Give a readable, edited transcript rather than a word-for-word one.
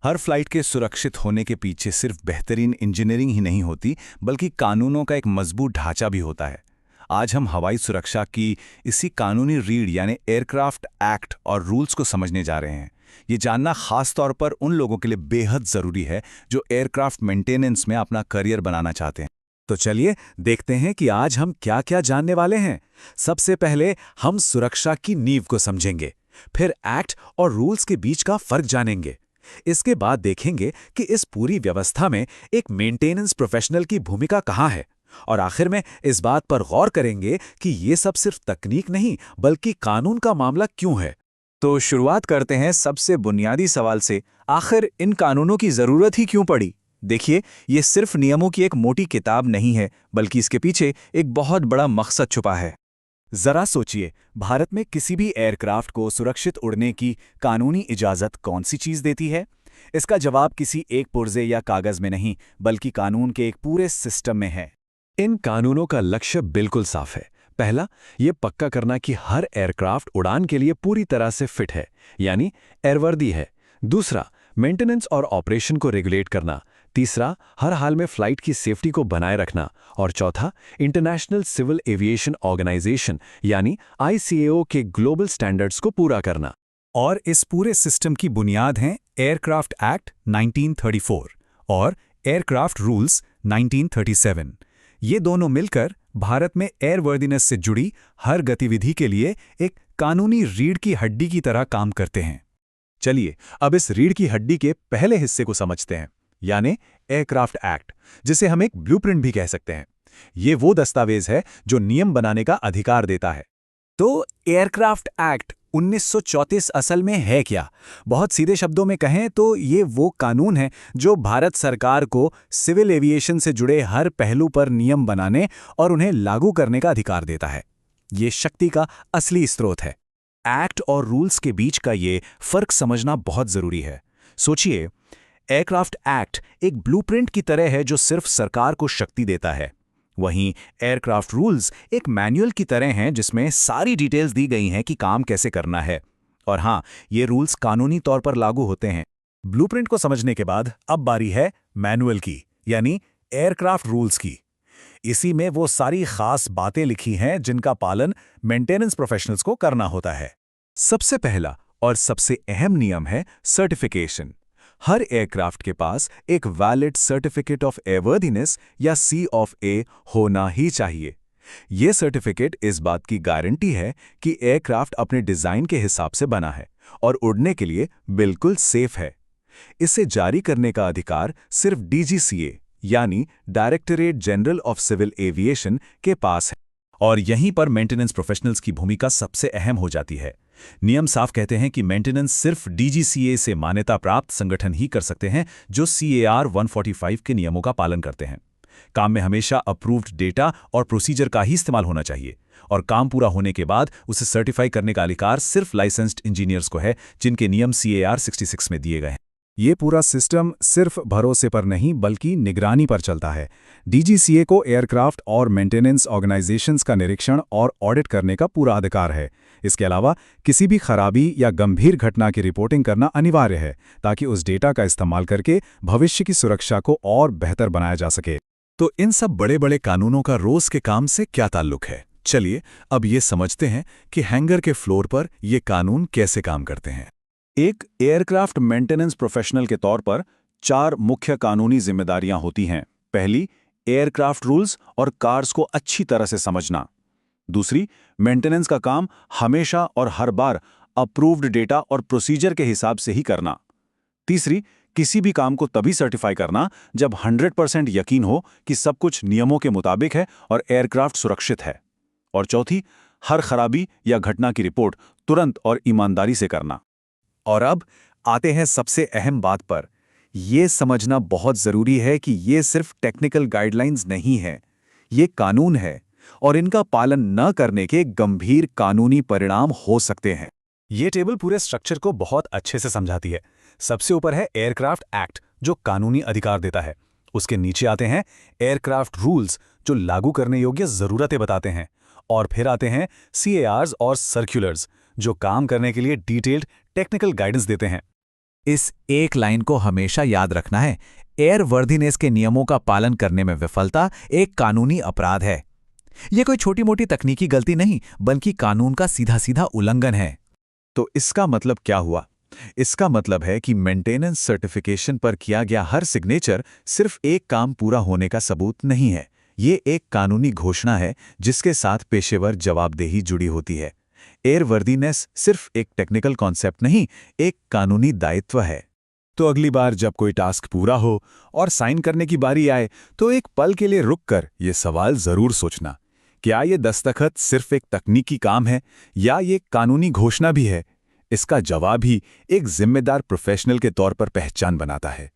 हर flight के सुरक्षित होने के पीछे सिर्फ बेहतरीन इंजीनियरिंग ही नहीं होती, बल्कि कानूनों का एक मजबूत ढांचा भी होता है। आज हम हवाई सुरक्षा की इसी कानूनी रीढ़ यानी एयरक्राफ्ट एक्ट और रूल्स को समझने जा रहे हैं। ये जानना खास तौर पर उन लोगों के लिए बेहद ज़रूरी है जो एयरक्राफ्ट मेंटेनेंस में अपना करियर बनाना चाहते हैं। तो चलिए देखते हैं कि आज हम क्या क्या जानने वाले हैं। सबसे पहले हम सुरक्षा की नींव को समझेंगे, फिर एक्ट और रूल्स के बीच का फर्क जानेंगे। इसके बाद देखेंगे कि इस पूरी व्यवस्था में एक मेंटेनेंस प्रोफेशनल की भूमिका कहाँ है, और आखिर में इस बात पर गौर करेंगे कि ये सब सिर्फ तकनीक नहीं बल्कि कानून का मामला क्यों है। तो शुरुआत करते हैं सबसे बुनियादी सवाल से, आखिर इन कानूनों की ज़रूरत ही क्यों पड़ी। देखिए, ये सिर्फ नियमों की एक मोटी किताब नहीं है, बल्कि इसके पीछे एक बहुत बड़ा मकसद छुपा है। जरा सोचिए, भारत में किसी भी एयरक्राफ्ट को सुरक्षित उड़ने की कानूनी इजाज़त कौन सी चीज़ देती है? इसका जवाब किसी एक पुर्जे या कागज़ में नहीं, बल्कि कानून के एक पूरे सिस्टम में है। इन कानूनों का लक्ष्य बिल्कुल साफ है। पहला, ये पक्का करना कि हर एयरक्राफ्ट उड़ान के लिए पूरी तरह से फिट है, यानी एयरवर्दी है। दूसरा, मेंटेनेंस और ऑपरेशन को रेगुलेट करना। तीसरा, हर हाल में फ्लाइट की सेफ्टी को बनाए रखना। और चौथा, इंटरनेशनल सिविल एविएशन ऑर्गेनाइजेशन यानी ICAO के ग्लोबल स्टैंडर्ड्स को पूरा करना। और इस पूरे सिस्टम की बुनियाद हैं एयरक्राफ्ट एक्ट 1934 और एयरक्राफ्ट रूल्स 1937। ये दोनों मिलकर भारत में एयरवर्दीनेस से जुड़ी हर गतिविधि के लिए एक कानूनी रीढ़ की हड्डी की तरह काम करते हैं। चलिए अब इस रीढ़ की हड्डी के पहले हिस्से को समझते हैं, यानी एयरक्राफ्ट एक्ट, जिसे हम एक ब्लूप्रिंट भी कह सकते हैं। ये वो दस्तावेज है जो नियम बनाने का अधिकार देता है। तो एयरक्राफ्ट एक्ट 1934 असल में है क्या? बहुत सीधे शब्दों में कहें तो ये वो कानून है जो भारत सरकार को सिविल एविएशन से जुड़े हर पहलू पर नियम बनाने और उन्हें लागू करने का अधिकार देता है। ये शक्ति का असली स्रोत है। एक्ट और रूल्स के बीच का ये फर्क समझना बहुत जरूरी है। सोचिए, एयरक्राफ्ट एक्ट एक ब्लूप्रिंट की तरह है जो सिर्फ सरकार को शक्ति देता है। वहीं एयरक्राफ्ट रूल्स एक मैनुअल की तरह हैं जिसमें सारी डिटेल्स दी गई हैं कि काम कैसे करना है। और हाँ, ये रूल्स कानूनी तौर पर लागू होते हैं। ब्लूप्रिंट को समझने के बाद अब बारी है मैनुअल की, यानी एयरक्राफ्ट रूल्स की। इसी में वो सारी खास बातें लिखी हैं जिनका पालन मेंटेनेंस प्रोफेशनल्स को करना होता है। सबसे पहला और सबसे अहम नियम है सर्टिफिकेशन। हर एयरक्राफ्ट के पास एक वैलिड सर्टिफिकेट ऑफ एयरवर्दीनेस या C होना ही चाहिए। यह सर्टिफिकेट इस बात की गारंटी है कि एयरक्राफ्ट अपने डिजाइन के हिसाब से बना है और उड़ने के लिए बिल्कुल सेफ है। इसे जारी करने का अधिकार सिर्फ DGCA यानी directorate general of civil aviation के पास है। और यहीं पर मेंटेनेंस प्रोफेशनल्स की भूमिका सबसे अहम हो जाती है। नियम साफ कहते हैं कि मेंटेनेंस सिर्फ DGCA से मान्यता प्राप्त संगठन ही कर सकते हैं जो CAR 145 के नियमों का पालन करते हैं। काम में हमेशा अप्रूव्ड डेटा और प्रोसीजर का ही इस्तेमाल होना चाहिए, और काम पूरा होने के बाद उसे सर्टिफाई करने का अधिकार सिर्फ लाइसेंस्ड इंजीनियर्स को है जिनके नियम CAR 66 में दिए गए हैं। ये पूरा सिस्टम सिर्फ भरोसे पर नहीं बल्कि निगरानी पर चलता है। DGCA को एयरक्राफ्ट और मेंटेनेंस ऑर्गेनाइजेशंस का निरीक्षण और ऑडिट करने का पूरा अधिकार है। इसके अलावा किसी भी खराबी या गंभीर घटना की रिपोर्टिंग करना अनिवार्य है ताकि उस डेटा का इस्तेमाल करके भविष्य की सुरक्षा को और बेहतर बनाया जा सके। तो इन सब बड़े बड़े कानूनों का रोज के काम से क्या ताल्लुक है? चलिए अब ये समझते हैं कि हैंगर के फ्लोर पर ये कानून कैसे काम करते हैं। एक एयरक्राफ्ट मेंटेनेंस प्रोफेशनल के तौर पर 4 मुख्य कानूनी जिम्मेदारियां होती हैं। पहली, एयरक्राफ्ट रूल्स और कार्स को अच्छी तरह से समझना। दूसरी, मेंटेनेंस का काम हमेशा और हर बार अप्रूव्ड डेटा और प्रोसीजर के हिसाब से ही करना। तीसरी, किसी भी काम को तभी सर्टिफाई करना जब 100% यकीन हो कि सब कुछ नियमों के मुताबिक है और एयरक्राफ्ट सुरक्षित है। और चौथी, हर खराबी या घटना की रिपोर्ट तुरंत और ईमानदारी से करना। और अब आते हैं सबसे अहम बात पर। यह समझना बहुत जरूरी है कि ये सिर्फ टेक्निकल गाइडलाइंस नहीं है, ये कानून है और इनका पालन न करने के गंभीर कानूनी परिणाम हो सकते हैं। ये टेबल पूरे स्ट्रक्चर को बहुत अच्छे से समझाती है। सबसे ऊपर है एयरक्राफ्ट एक्ट जो कानूनी अधिकार देता है। उसके नीचे आते हैं एयरक्राफ्ट रूल्स जो लागू करने योग्य जरूरतें बताते हैं। और फिर आते हैं CARs और सर्कुलर्स जो काम करने के लिए डिटेल्ड टेक्निकल गाइडेंस देते हैं। इस एक लाइन को हमेशा याद रखना है, एयरवर्दीनेस के नियमों का पालन करने में विफलता एक कानूनी अपराध है। यह कोई छोटी मोटी तकनीकी गलती नहीं, बल्कि कानून का सीधा सीधा उल्लंघन है। तो इसका मतलब क्या हुआ? इसका मतलब है कि मेंटेनेंस सर्टिफिकेशन पर किया गया हर सिग्नेचर सिर्फ एक काम पूरा होने का सबूत नहीं है। ये एक कानूनी घोषणा है जिसके साथ पेशेवर जवाबदेही जुड़ी होती है। एयरवर्दीनेस सिर्फ एक टेक्निकल कॉन्सेप्ट नहीं, एक कानूनी दायित्व है। तो अगली बार जब कोई टास्क पूरा हो और साइन करने की बारी आए तो एक पल के लिए रुककर ये सवाल जरूर सोचना, क्या ये दस्तखत सिर्फ एक तकनीकी काम है या ये कानूनी घोषणा भी है? इसका जवाब ही एक जिम्मेदार प्रोफेशनल के तौर पर पहचान बनाता है।